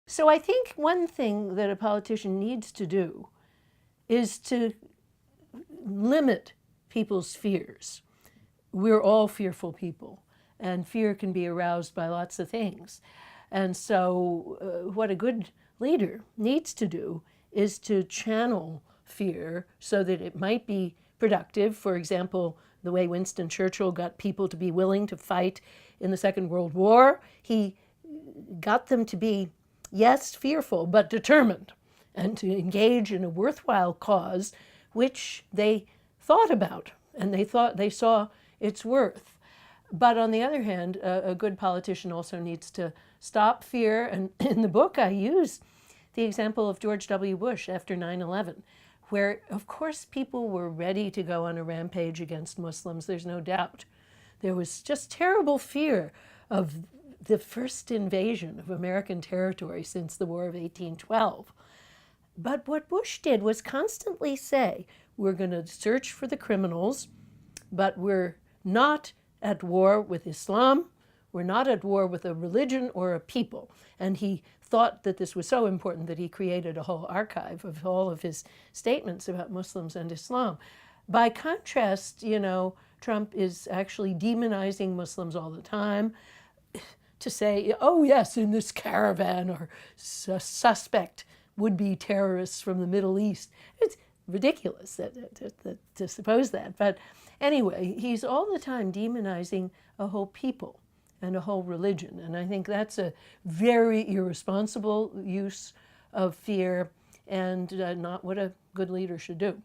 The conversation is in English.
So I think one thing that a politician needs to do is to limit people's fears. We're all fearful people, and fear can be aroused by lots of things. And so what a good leader needs to do is to channel fear so that it might be productive. For example, the way Winston Churchill got people to be willing to fight in the Second World War, he got them to be, yes, fearful, but determined, and to engage in a worthwhile cause which they thought about and they saw its worth. But on the other hand, a good politician also needs to stop fear. And in the book, I use the example of George W. Bush after 9/11, where, of course, people were ready to go on a rampage against Muslims. There's no doubt. There was just terrible fear of the first invasion of American territory since the War of 1812. But what Bush did was constantly say, we're going to search for the criminals, but we're not at war with Islam. We're not at war with a religion or a people. And he thought that this was so important that he created a whole archive of all of his statements about Muslims and Islam. By contrast, Trump is actually demonizing Muslims all the time, to say, oh yes, in this caravan are suspect would-be terrorists from the Middle East. It's ridiculous to suppose that. But anyway, he's all the time demonizing a whole people and a whole religion. And I think that's a very irresponsible use of fear and not what a good leader should do.